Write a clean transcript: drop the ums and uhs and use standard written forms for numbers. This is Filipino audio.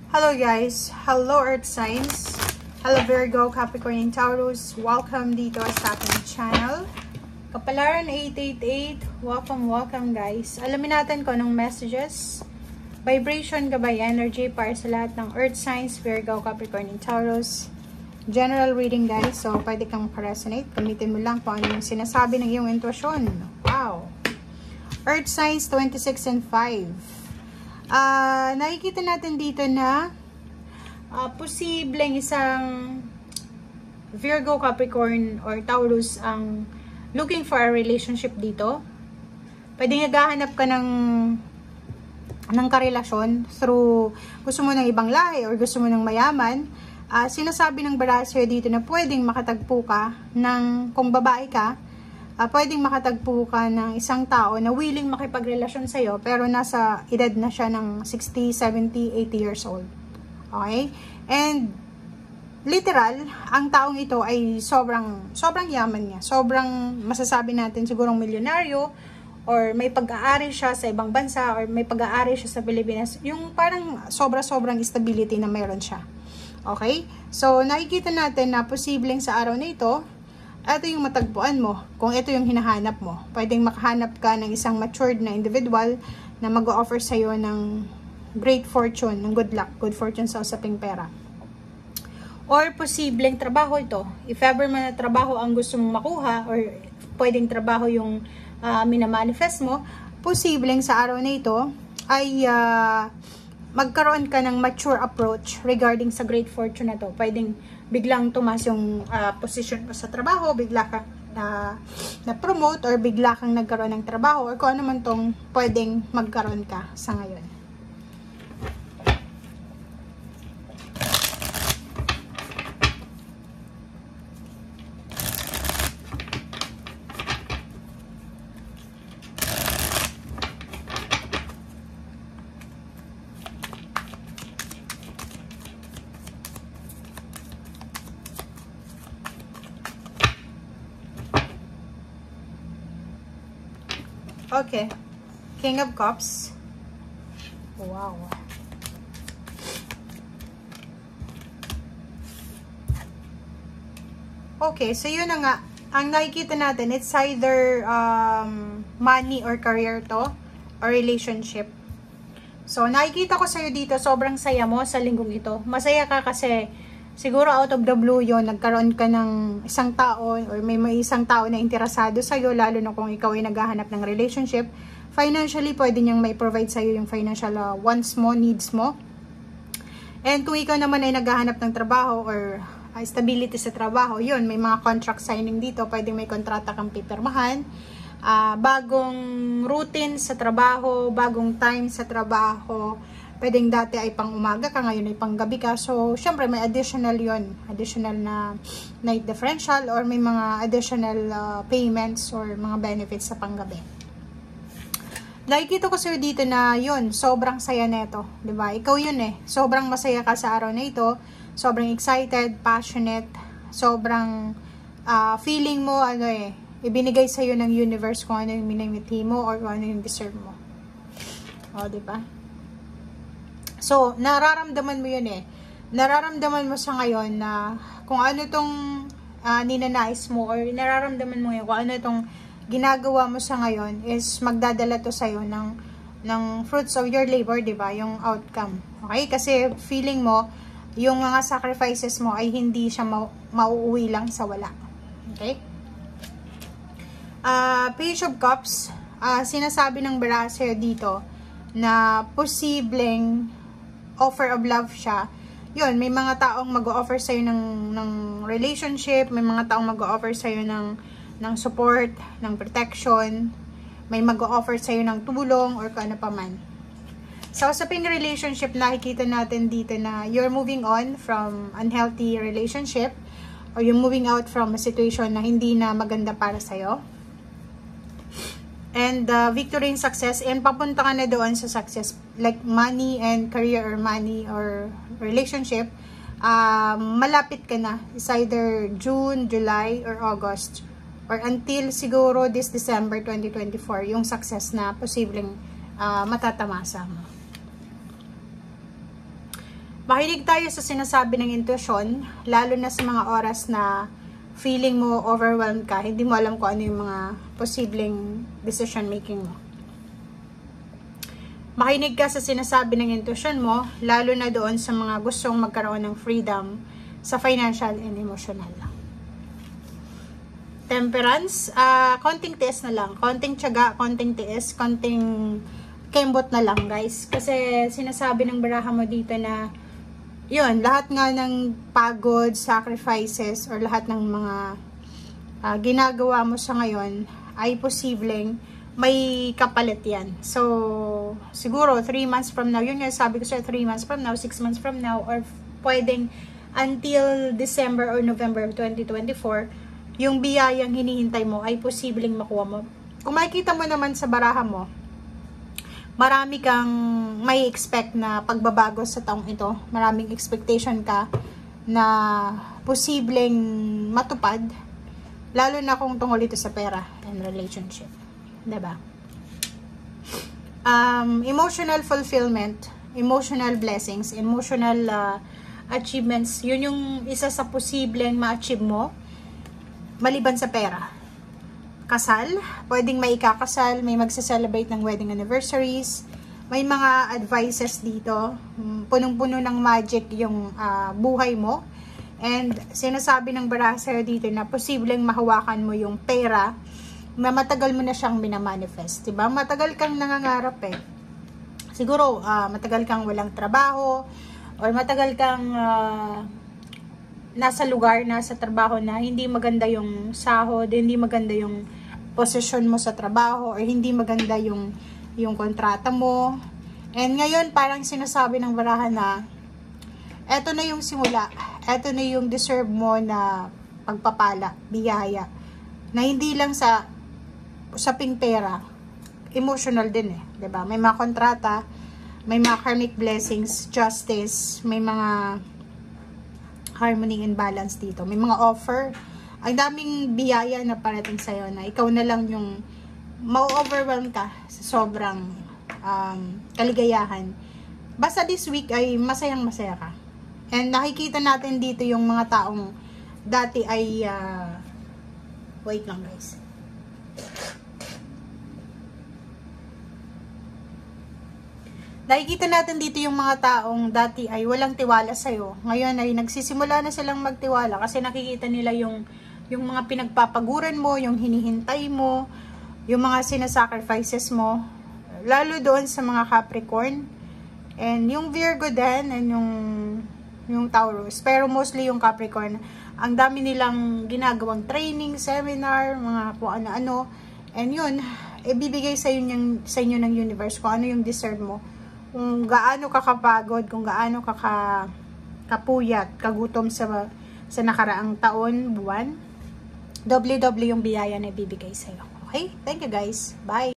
Hello guys, hello Earth Signs, hello Virgo, Capricorn, and Taurus. Welcome dito sa ating channel. Kapalaran 888, welcome guys. Alamin natin kung anong messages, vibration, gabay, energy para sa lahat ng Earth Signs, Virgo, Capricorn, and Taurus. General reading guys, so pwede kang makaresonate. Gamitin mo lang kung ano yung sinasabi ng iyong intuition. Wow! Earth Signs 26 and 5. Nakikita natin dito na posibleng isang Virgo, Capricorn, or Taurus ang looking for a relationship dito. Pwede naghahanap ka ng karelasyon through gusto mo ng ibang lahi or gusto mo ng mayaman. Sinasabi ng Barasyo dito na pwedeng makatagpo ka kung babae ka, pwedeng makatagpo ka ng isang tao na willing makipagrelasyon sa'yo pero nasa edad na siya ng 60, 70, 80 years old. Okay? And literal, ang taong ito ay sobrang yaman niya. Sobrang masasabi natin sigurong milyonaryo or may pag-aari siya sa ibang bansa or may pag-aari siya sa Pilipinas. Yung parang sobrang stability na mayroon siya. Okay? So, nakikita natin na posibleng sa araw na ito, ito yung matagpuan mo, kung ito yung hinahanap mo. Pwedeng makahanap ka ng isang matured na individual na mag-o-offer sa'yo ng great fortune, ng good luck, good fortune sa usaping pera. Or posibleng trabaho ito. If ever man na trabaho ang gusto mong makuha, or pwedeng trabaho yung minamanifest mo, posibleng sa araw na ito ay magkaroon ka ng mature approach regarding sa great fortune na to. Pwedeng biglang tumas yung position mo sa trabaho, bigla ka na-promote or bigla kang nagkaroon ng trabaho or kung ano man tong pwedeng magkaroon ka sa ngayon. Okay, King of Cups. Wow. Okay, so yun na nga. Ang nakikita natin, it's either money or career to, or relationship. So, nakikita ko sa'yo dito, sobrang saya mo sa linggong ito. Masaya ka kasi siguro out of the blue yon, nagkaroon ka ng isang tao or may isang tao na interesado sa'yo, lalo na kung ikaw ay naghahanap ng relationship. Financially, pwede niyang may provide sa'yo yung financial wants mo, needs mo. And kung ikaw naman ay naghahanap ng trabaho or stability sa trabaho, yun, may mga contract signing dito, pwedeng may kontrata kang pipirmahan. Bagong routine sa trabaho, bagong time sa trabaho. Pwedeng dati ay pang umaga ka, ngayon ay pang gabi ka. So, syempre may additional yon, additional na night differential or may mga additional payments or mga benefits sa panggabi. Nakikita ko sa'yo dito na yun, sobrang saya neto, diba? Ikaw yun eh, sobrang masaya ka sa araw na ito, sobrang excited, passionate, sobrang feeling mo, ibinigay sa'yo ng universe kung ano yung minamiti mo or kung ano yung deserve mo. O, diba? So, nararamdaman mo yun eh. Nararamdaman mo sa ngayon na kung ano tong ninanais mo or nararamdaman mo yun, kung ano tong ginagawa mo sa ngayon is magdadala to sa'yo ng fruits of your labor, diba? Yung outcome. Okay? Kasi feeling mo, yung mga sacrifices mo ay hindi siya mauuwi lang sa wala. Okay? Page of Cups, sinasabi ng Barasyo dito na posibleng offer of love siya. Yun, may mga taong mag-o-offer sa'yo ng relationship, may mga taong mag-o-offer sa'yo ng support, ng protection, may mag-o-offer sa'yo ng tulong or kung ano pa man. Sa usaping relationship, nakikita natin dito na you're moving on from unhealthy relationship or you're moving out from a situation na hindi na maganda para sa'yo. And victory and success, and papunta ka na doon sa success, like money and career or money or relationship, malapit ka na. It's either June, July, or August, or until siguro this December 2024, yung success na posibleng matatamasa mo. Makinig tayo sa sinasabi ng intuition, lalo na sa mga oras na feeling mo overwhelmed ka, hindi mo alam kung ano yung mga posibleng decision making mo. Makinig ka sa sinasabi ng intuition mo, lalo na doon sa mga gustong magkaroon ng freedom sa financial and emotional. Temperance, konting tiis na lang, konting tiyaga, konting tiis, konting kembot na lang guys. Kasi sinasabi ng baraha mo dito na yun, lahat nga ng pagod, sacrifices, or lahat ng mga ginagawa mo sa ngayon ay posibleng may kapalit yan. So, siguro 3 months from now, yun nga sabi ko sa 3 months from now, 6 months from now, or pwedeng until December or November 2024, yung biyayang hinihintay mo ay posibleng makuha mo. Kung makikita mo naman sa baraha mo, marami kang may expect na pagbabago sa taong ito. Maraming expectation ka na posibleng matupad, lalo na kung tungkol ito sa pera and relationship. Diba? Emotional fulfillment, emotional blessings, emotional achievements, yun yung isa sa posibleng ma-achieve mo maliban sa pera. Kasal, pwedeng may ikakasal, may magsa-celebrate ng wedding anniversaries, may mga advices dito, punong-puno ng magic yung buhay mo, and sinasabi ng baraha sa'yo dito na posibleng mahawakan mo yung pera na matagal mo na siyang minamanifest, diba? Matagal kang nangangarap eh. Siguro, matagal kang walang trabaho, or matagal kang nasa lugar, nasa trabaho na hindi maganda yung sahod, hindi maganda yung posisyon mo sa trabaho, or hindi maganda yung kontrata mo. And ngayon, parang sinasabi ng baraha na eto na yung simula, eto na yung deserve mo na pagpapala, biyaya, na hindi lang sa usaping pera, emotional din eh, 'di ba? May mga kontrata, may mga karmic blessings, justice, may mga harmony and balance dito. May mga offer. Ang daming biyaya na parating sa'yo na ikaw na lang yung ma-overwhelm ka sa sobrang kaligayahan. Basta this week ay masayang masaya ka. And nakikita natin dito yung mga taong dati ay wait lang guys. Nakikita natin dito yung mga taong dati ay walang tiwala sa'yo. Ngayon ay nagsisimula na silang magtiwala kasi nakikita nila yung mga pinagpapaguran mo, yung hinihintay mo, yung mga sinasacrifices mo. Lalo doon sa mga Capricorn. And yung Virgo din, and yung Taurus. Pero mostly yung Capricorn, ang dami nilang ginagawang training, seminar, mga kung ano-ano. And yun, ibibigay sa inyo ng universe kung ano yung deserve mo. Kung gaano ka kapagod, kung gaano ka kapuyat, kagutom sa nakaraang taon, buwan, doble-doble yung biyaya na ibibigay sa'yo. Okay? Thank you guys. Bye!